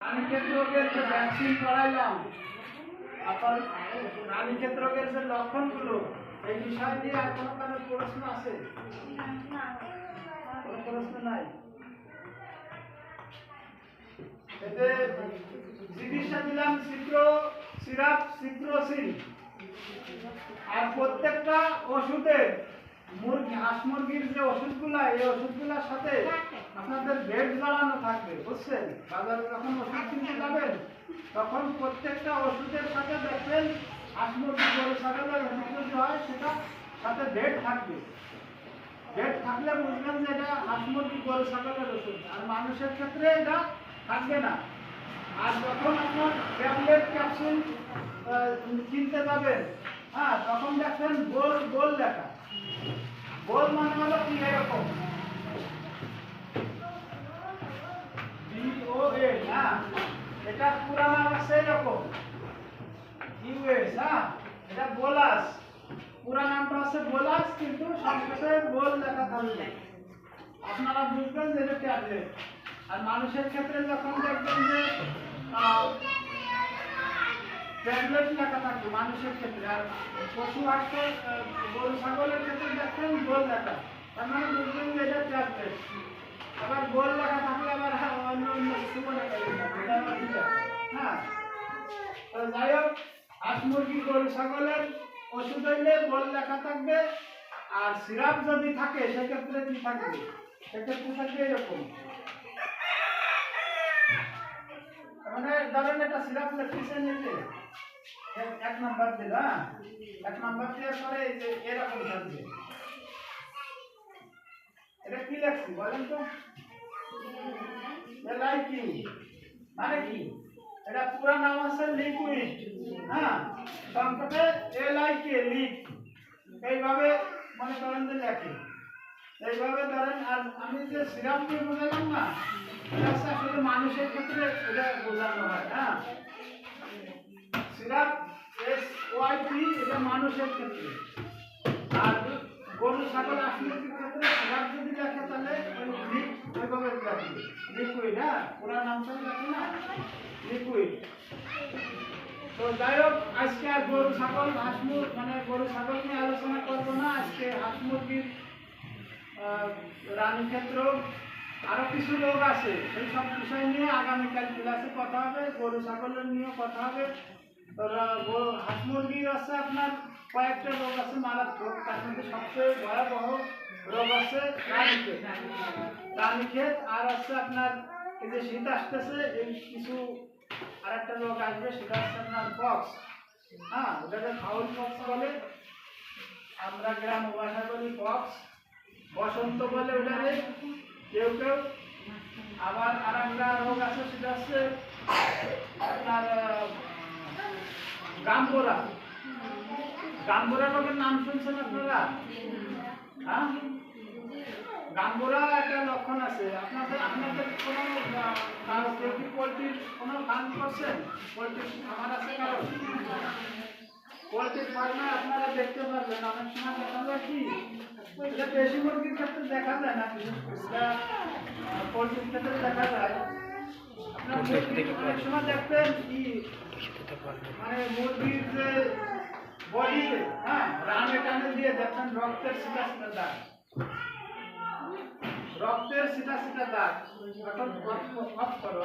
রানীক্ষেত রোগের যে ভ্যাকসিন করাইলাম, আপনার রানীক্ষেত রোগের যে লক্ষণগুলো, এই বিষয় নিয়ে আর কোনো প্রশ্ন আছে? কোনো প্রশ্ন নাই? এতে চিকিৎসা দিলাম সিরাপ সিট্রোসিন। আর প্রত্যেকটা ওষুধের হাঁস মুরগির যে ওষুধগুলা, এই ওষুধগুলোর সাথে আপনাদের বেড জড়ানো থাকবে, বুঝছেন? বাজারে যখন ওষুধ কিনতে যাবেন তখন প্রত্যেকটা ওষুধের সাথে দেখবেন হাঁস মুরগি গরু ছাগলের ওষুধ যদি হয় সেটা সাথে বেড থাকবে। বেড থাকলে বুঝবেন যে এটা হাঁস মুরগি গরু ছাগলের ওষুধ। আর মানুষের ক্ষেত্রে এটা থাকবে না। আর যখন আপনার ট্যাবলেট ক্যাপসুল কিনতে যাবেন, হ্যাঁ, তখন দেখবেন গোল গোল লেখা। গোল মানে হলো কি, এরকম BOL, হ্যাঁ, এটা পুরা নাম আছে এরকম US, হ্যাঁ, এটা বোলাস, পুরা নামটা আছে বোলাস, কিন্তু সংক্ষেপে গোল লেখা থাকবে। আপনারা বুঝবেন যে এটা ট্যাবলেট। আর মানুষের ক্ষেত্রে যখন দেখবেন যে ট্যাবলেট লেখা থাকবে মানুষের ক্ষেত্রে, আর পশু হাঁসকে গরু ছাগলের ক্ষেত্রে দেখবেন গোল লেখা, তার মানে বুঝবেন যে এটা ট্যাবলেট। আবার গোল লেখা থাকলে আবার অন্য অন্য কিছু মনে করবেন না, এটা আবার ঠিক আছে। হ্যাঁ, তো যাই হোক, হাঁস মুরগি গরু ছাগলের ওষুধ হইলে গোল লেখা থাকবে। আর সিরাপ যদি থাকে সেক্ষেত্রে কি থাকবে? সেক্ষেত্রে থাকবে এরকম, মানে ধরেন একটা সিরাপ লেখছে নিতে 1 নাম্বার দিল, হ্যাঁ, 1 নাম্বার দেওয়ার পরে এই যে এরকম থাকবে। এটা কি লেখছি বলেন তো? LIQ মানে কি? এটা পুরো নাম আছে লিকুইড, হ্যাঁ, সংক্ষেপে LIK, লিক। এইভাবে মনে করেন যে লেখে, এইভাবে ধরেন। আর আমি যে সিরাপ দিয়ে বোঝালাম না, এটা আসলে মানুষের ক্ষেত্রে এটা বোঝানো হয়। হ্যাঁ, সিরাপ SYP এটা মানুষের ক্ষেত্রে। আর গরু ছাগল হাঁস মুরগির ক্ষেত্রে সিরাপ যদি লেখে তাহলে ওই লিক ওইভাবে লেখে, লিকুইড। হ্যাঁ, পুরো নামটা লেখে না, লিকুইড। তো যাই হোক, আজকে আর গরু ছাগল হাঁস মুরগি মানে গরু ছাগল নিয়ে আলোচনা করবো না। আজকে হাঁস মুরগির রানীক্ষেত রোগ, আরো কিছু রোগ আছে, সেই সব বিষয় নিয়ে আগামীকাল ক্লাসে কথা হবে। গরু ছাগলের নিয়েও কথা হবে। হাঁস মুরগির আছে আপনার কয়েকটা রোগ আছে মারাত্মক, তার মধ্যে সবচেয়ে ভয়াবহ রোগ আছে রানীক্ষেত। রানীক্ষেত আর আছে আপনার এই যে শীত আসতেছে, এই কিছু আরেকটা রোগ আসবে, সেটা হচ্ছে আপনার পক্স। হ্যাঁ, ওটাকে ফাউল পক্স বলে, আমরা গ্রাম ভাষায় বলি পক্স। বসন্ত বলে ওটারে কেউ কেউ। আবার আর একটা রোগ আছে, সেটা হচ্ছে আপনার গাম্বোরা। গাম্বোরা রোগের নাম শুনছেন আপনারা? হ্যাঁ, গাম্বোরা একটা লক্ষণ আছে। আপনাদের কোনো কেউ কি পোলট্রির কোনো ফার্ম করছেন? পোলট্রির খামার আছে কারো? পোলট্রির ফার্মে আপনারা দেখতে পারবেন অনেক সময় দেখা যায় কি, এটা দেশি মুরগির ক্ষেত্রে দেখা যায় না, পোলট্রির ক্ষেত্রে দেখা যায়। আপনার অনেক সময় দেখবেন কি, মানে মুরগির যে বডিতে, হ্যাঁ, রানে টানে দিয়ে দেখবেন রক্তের সিটা সিটা দাগ, রক্তের সিটা সিটা দাগ। এখন অফ করো।